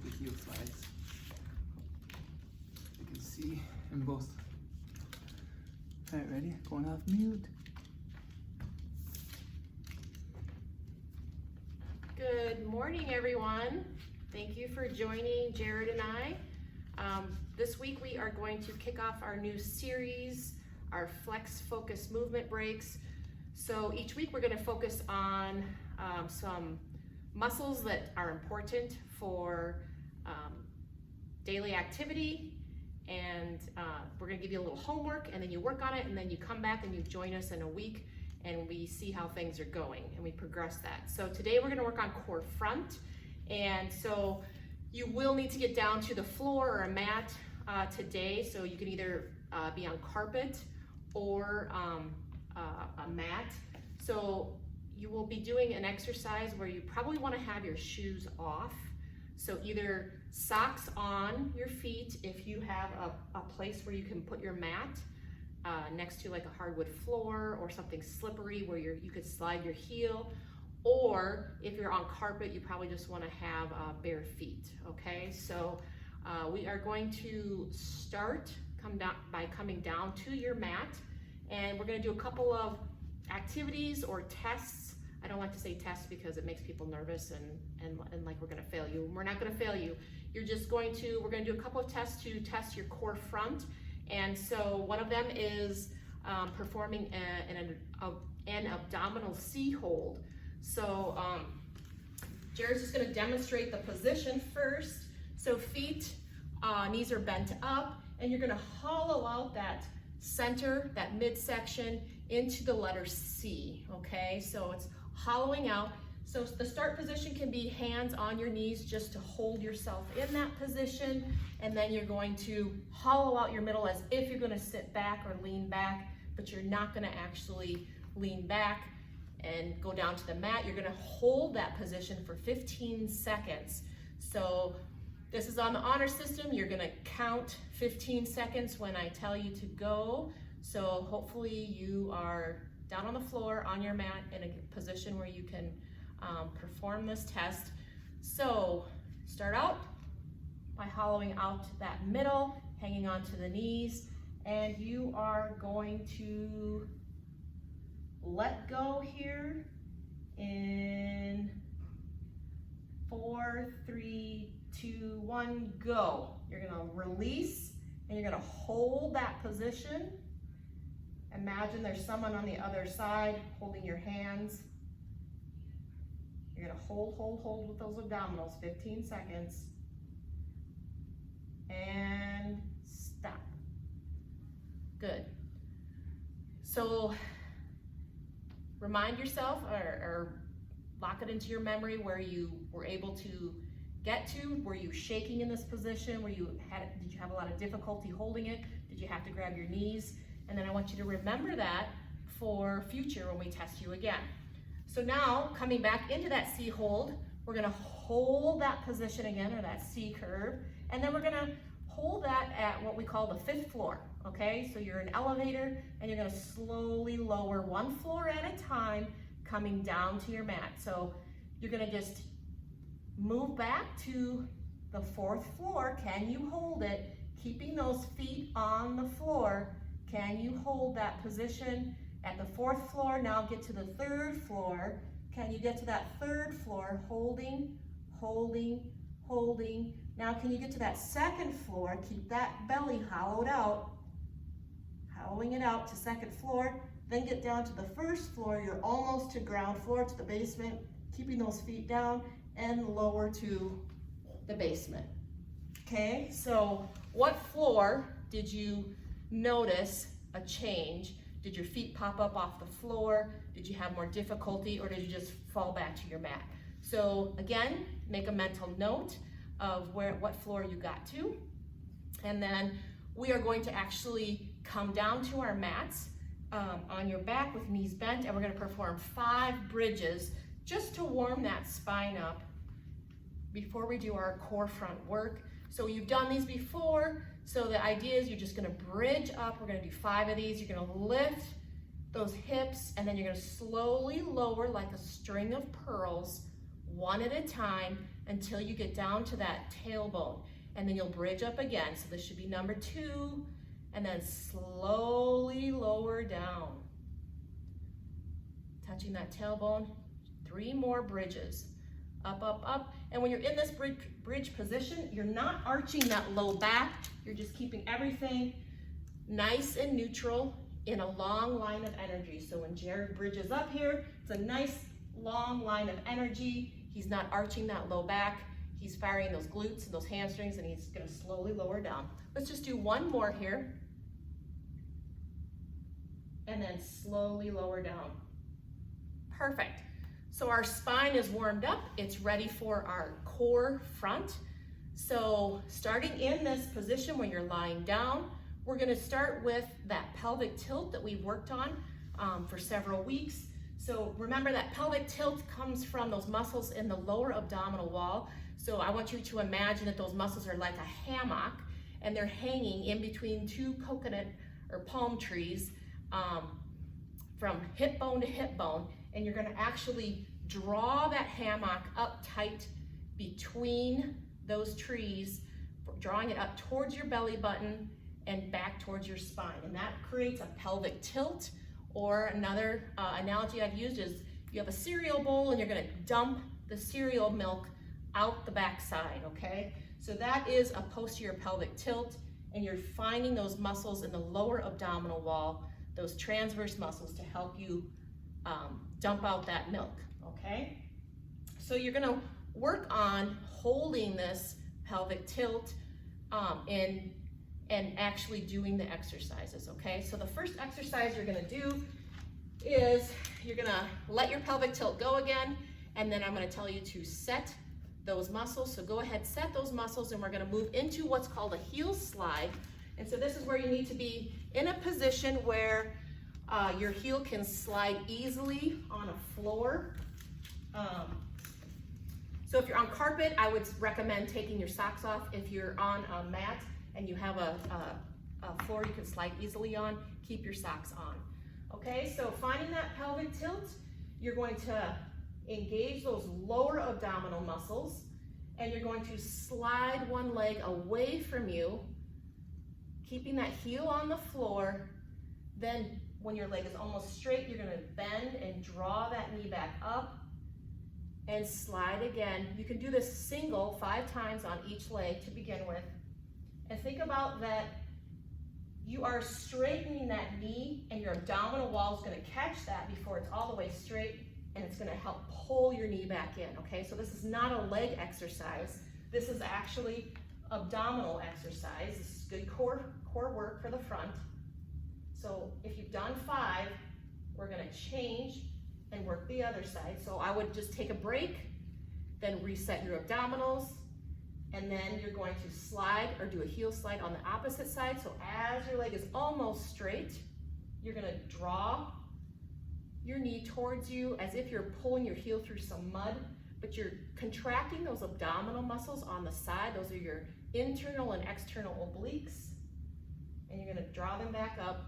with the heel slides. You can see in both. All right, ready? Going off mute. Good morning, everyone. Thank you for joining Jared and I. This week we are going to kick off our new series, our Flex Focus Movement Breaks. So each week we're going to focus on some muscles that are important for daily activity, and we're going to give you a little homework, and then you work on it, and then you come back and you join us in a week and we see how things are going and we progress that. So today we're going to work on core front, and so you will need to get down to the floor or a mat today. So you can either be on carpet or a mat. So you will be doing an exercise where you probably want to have your shoes off. So either socks on your feet if you have a place where you can put your mat next to like a hardwood floor or something slippery where you could slide your heel. Or if you're on carpet, you probably just want to have bare feet, okay? So we are going to start by coming down to your mat, and we're going to do a couple of activities or tests. I don't like to say tests because it makes people nervous and like we're going to fail you. We're not going to fail you. We're going to do a couple of tests to test your core front. And so one of them is performing an abdominal C hold. So Jared's just going to demonstrate the position first. So feet, knees are bent up, and you're going to hollow out that center, that midsection into the letter C, okay? So it's hollowing out. So the start position can be hands on your knees just to hold yourself in that position, and then you're going to hollow out your middle as if you're going to sit back or lean back, but you're not going to actually lean back and go down to the mat. You're going to hold that position for 15 seconds. So this is on the honor system. You're going to count 15 seconds when I tell you to go. So hopefully you are down on the floor on your mat in a position where you can perform this test. So start out by hollowing out that middle, hanging onto the knees, and you are going to let go here in 4, 3, 2, 1, go. You're gonna release and you're gonna hold that position. Imagine there's someone on the other side holding your hands. You're gonna hold with those abdominals, 15 seconds. And stop. Good. So remind yourself or lock it into your memory where you were able to get to. Were you shaking in this position? Did you have a lot of difficulty holding it? Did you have to grab your knees? And then I want you to remember that for future when we test you again. So now coming back into that C hold, we're gonna hold that position again, or that C curve, and then we're gonna hold that at what we call the 5th floor, okay? So you're an elevator and you're gonna slowly lower one floor at a time, coming down to your mat. So you're gonna just move back to the 4th floor. Can you hold it? Keeping those feet on the floor. Can you hold that position at the 4th floor? Now get to the 3rd floor. Can you get to that 3rd floor? Holding, holding, holding. Now can you get to that 2nd floor? Keep that belly hollowed out. Hollowing it out to 2nd floor. Then get down to the 1st floor. You're almost to ground floor, to the basement. Keeping those feet down and lower to the basement. Okay, so what floor did you notice a change? Did your feet pop up off the floor? Did you have more difficulty, or did you just fall back to your mat? So again, make a mental note of what floor you got to. And then we are going to actually come down to our mats on your back with knees bent, and we're going to perform 5 bridges just to warm that spine up before we do our core front work. So you've done these before, so the idea is you're just gonna bridge up. We're gonna do 5 of these. You're gonna lift those hips, and then you're gonna slowly lower like a string of pearls, one at a time, until you get down to that tailbone. And then you'll bridge up again. So this should be number 2, and then slowly lower down. Touching that tailbone, 3 more bridges. Up, up, up. And when you're in this bridge position, you're not arching that low back. You're just keeping everything nice and neutral in a long line of energy. So when Jared bridges up here, it's a nice long line of energy. He's not arching that low back. He's firing those glutes and those hamstrings, and he's gonna slowly lower down. Let's just do one more here. And then slowly lower down. Perfect. So our spine is warmed up. It's ready for our core front. So starting in this position when you're lying down, we're gonna start with that pelvic tilt that we've worked on for several weeks. So remember that pelvic tilt comes from those muscles in the lower abdominal wall. So I want you to imagine that those muscles are like a hammock, and they're hanging in between 2 coconut or palm trees from hip bone to hip bone. And you're gonna actually draw that hammock up tight between those trees, drawing it up towards your belly button and back towards your spine. And that creates a pelvic tilt. Or another analogy I've used is you have a cereal bowl and you're gonna dump the cereal milk out the back side, okay? So that is a posterior pelvic tilt, and you're finding those muscles in the lower abdominal wall, those transverse muscles, to help you dump out that milk, okay? So you're gonna work on holding this pelvic tilt and actually doing the exercises, okay? So the first exercise you're gonna do is you're gonna let your pelvic tilt go again, and then I'm gonna tell you to set those muscles. So go ahead, set those muscles, and we're gonna move into what's called a heel slide. And so this is where you need to be in a position where your heel can slide easily on a floor. So if you're on carpet, I would recommend taking your socks off. If you're on a mat and you have a floor you can slide easily on, keep your socks on. Okay, so finding that pelvic tilt, you're going to engage those lower abdominal muscles, and you're going to slide one leg away from you, keeping that heel on the floor. Then when your leg is almost straight, you're gonna bend and draw that knee back up and slide again. You can do this single 5 times on each leg to begin with. And think about that you are straightening that knee, and your abdominal wall is gonna catch that before it's all the way straight, and it's gonna help pull your knee back in, okay? So this is not a leg exercise. This is actually abdominal exercise. This is good core work for the front. So if you've done 5, we're gonna change and work the other side. So I would just take a break, then reset your abdominals, and then you're going to slide or do a heel slide on the opposite side. So as your leg is almost straight, you're gonna draw your knee towards you as if you're pulling your heel through some mud, but you're contracting those abdominal muscles on the side. Those are your internal and external obliques. And you're gonna draw them back up.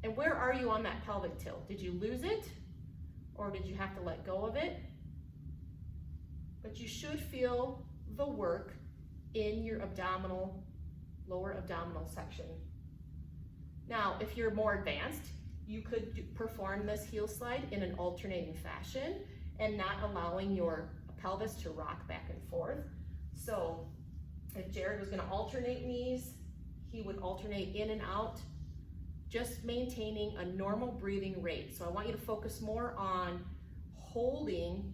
And where are you on that pelvic tilt? Did you lose it? Or did you have to let go of it? But you should feel the work in your abdominal, lower abdominal section. Now, if you're more advanced, you could perform this heel slide in an alternating fashion and not allowing your pelvis to rock back and forth. So if Jared was gonna alternate knees, he would alternate in and out, just maintaining a normal breathing rate. So I want you to focus more on holding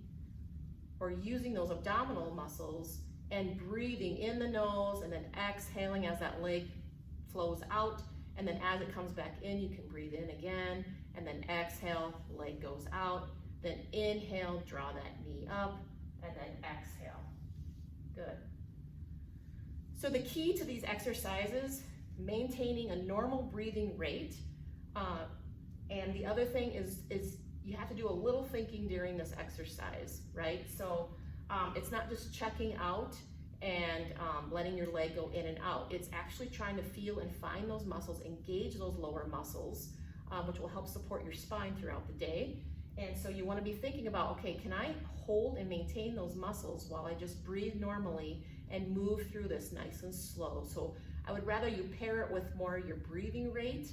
or using those abdominal muscles and breathing in the nose, and then exhaling as that leg flows out. And then as it comes back in, you can breathe in again, and then exhale, leg goes out. Then inhale, draw that knee up, and then exhale. Good. So the key to these exercises, maintaining a normal breathing rate, and the other thing is you have to do a little thinking during this exercise, right? So it's not just checking out and letting your leg go in and out. It's actually trying to feel and find those muscles, engage those lower muscles, which will help support your spine throughout the day. And so you want to be thinking about, okay, can I hold and maintain those muscles while I just breathe normally and move through this nice and slow? So I would rather you pair it with more your breathing rate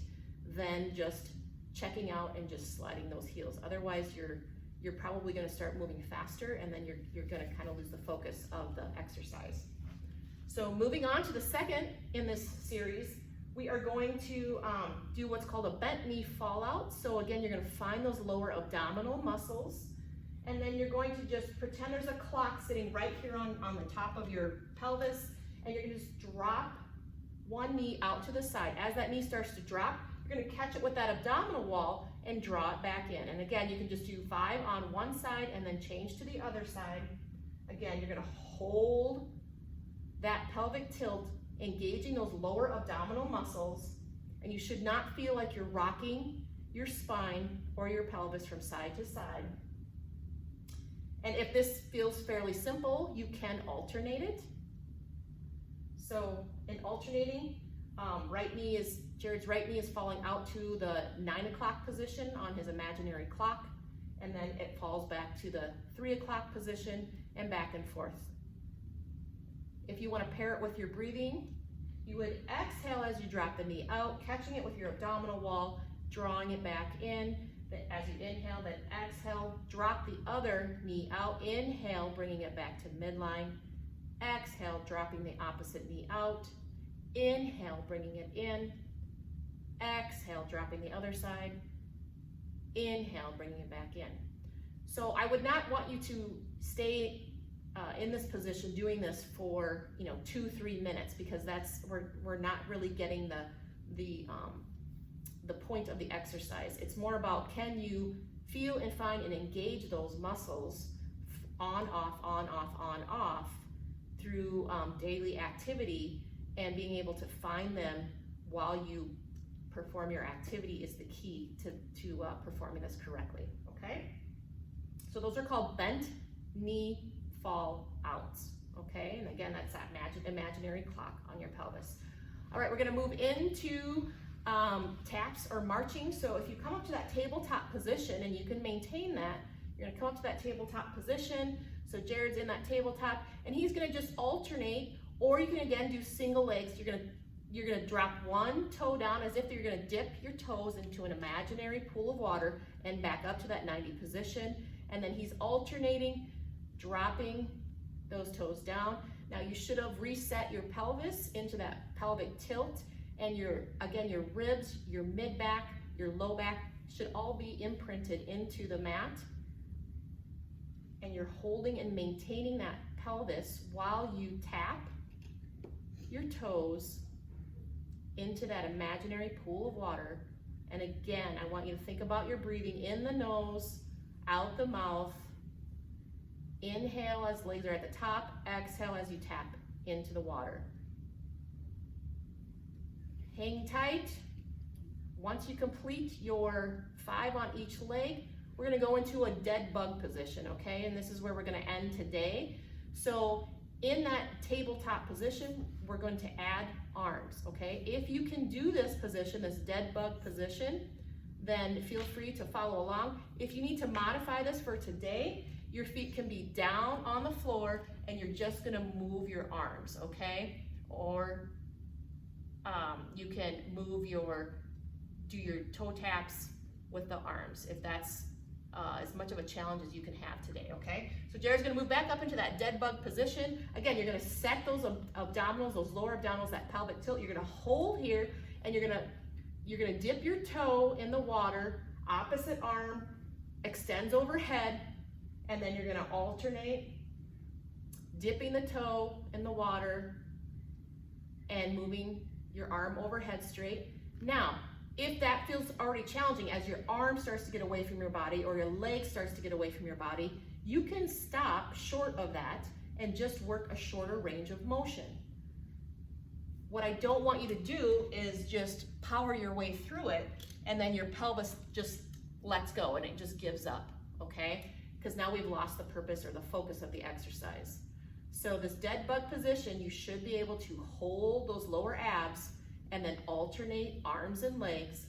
than just checking out and just sliding those heels. Otherwise, you're probably going to start moving faster, and then you're going to kind of lose the focus of the exercise. So moving on to the second in this series, we are going to do what's called a bent knee fallout. So again, you're going to find those lower abdominal muscles, and then you're going to just pretend there's a clock sitting right here on the top of your pelvis, and you're going to just drop one knee out to the side. As that knee starts to drop, you're going to catch it with that abdominal wall and draw it back in. And again, you can just do 5 on one side and then change to the other side. Again, you're going to hold that pelvic tilt, engaging those lower abdominal muscles, and you should not feel like you're rocking your spine or your pelvis from side to side. And if this feels fairly simple, you can alternate it. So in alternating, Jared's right knee is falling out to the 9 o'clock position on his imaginary clock, and then it falls back to the 3 o'clock position and back and forth. If you want to pair it with your breathing, you would exhale as you drop the knee out, catching it with your abdominal wall, drawing it back in. Then as you inhale, then exhale, drop the other knee out. Inhale, bringing it back to midline. Exhale, dropping the opposite knee out. Inhale, bringing it in. Exhale, dropping the other side. Inhale, bringing it back in. So I would not want you to stay in this position doing this for 2-3 minutes, because we're not really getting the point of the exercise. It's more about, can you feel and find and engage those muscles on off through daily activity, and being able to find them while you perform your activity is the key to performing this correctly. Okay, so those are called bent knee fall outs. Okay, and again, that's that imaginary clock on your pelvis. All right, we're going to move into taps or marching. So if you come up to that tabletop position, and you can maintain that, you're going to come up to that tabletop position. So Jared's in that tabletop, and he's going to just alternate, or you can again do single legs. You're going to drop one toe down as if you're going to dip your toes into an imaginary pool of water and back up to that 90 position, and then he's alternating, dropping those toes down. Now you should have reset your pelvis into that pelvic tilt, and your ribs, your mid back, your low back should all be imprinted into the mat, and you're holding and maintaining that pelvis while you tap your toes into that imaginary pool of water. And again, I want you to think about your breathing in the nose, out the mouth. Inhale as legs are at the top, exhale as you tap into the water. Hang tight. Once you complete your 5 on each leg, we're going to go into a dead bug position, okay? And this is where we're going to end today. So in that tabletop position, we're going to add arms, okay? If you can do this position, this dead bug position, then feel free to follow along. If you need to modify this for today, your feet can be down on the floor, and you're just gonna move your arms, okay? Or you can do your toe taps with the arms, if that's as much of a challenge as you can have today, okay? So Jared's gonna move back up into that dead bug position. Again, you're gonna set those abdominals, those lower abdominals, that pelvic tilt. You're gonna hold here, and you're gonna dip your toe in the water, opposite arm extends overhead, and then you're gonna alternate, dipping the toe in the water and moving your arm overhead straight. Now, if that feels already challenging, as your arm starts to get away from your body or your leg starts to get away from your body, you can stop short of that and just work a shorter range of motion. What I don't want you to do is just power your way through it, and then your pelvis just lets go and it just gives up, okay? Because now we've lost the purpose or the focus of the exercise. So this dead bug position, you should be able to hold those lower abs and then alternate arms and legs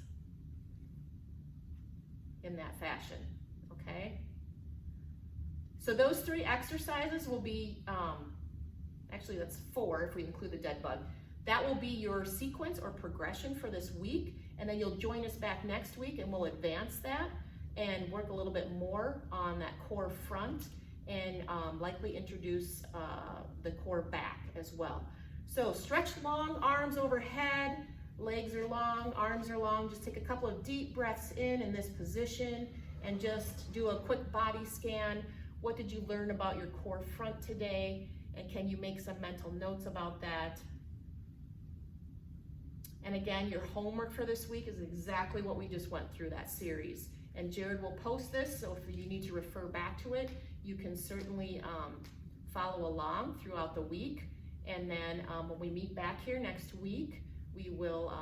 in that fashion, okay? So those 3 exercises will be, actually that's 4 if we include the dead bug. That will be your sequence or progression for this week, and then you'll join us back next week and we'll advance that and work a little bit more on that core front and likely introduce the core back as well. So stretch long, arms overhead, legs are long, arms are long. Just take a couple of deep breaths in this position and just do a quick body scan. What did you learn about your core front today? And can you make some mental notes about that? And again, your homework for this week is exactly what we just went through, that series. And Jared will post this, so if you need to refer back to it, you can certainly follow along throughout the week. And then when we meet back here next week, we will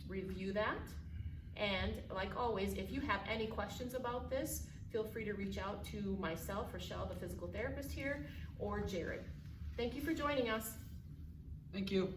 review that. And like always, if you have any questions about this, feel free to reach out to myself, Rochelle, the physical therapist here, or Jared. Thank you for joining us. Thank you.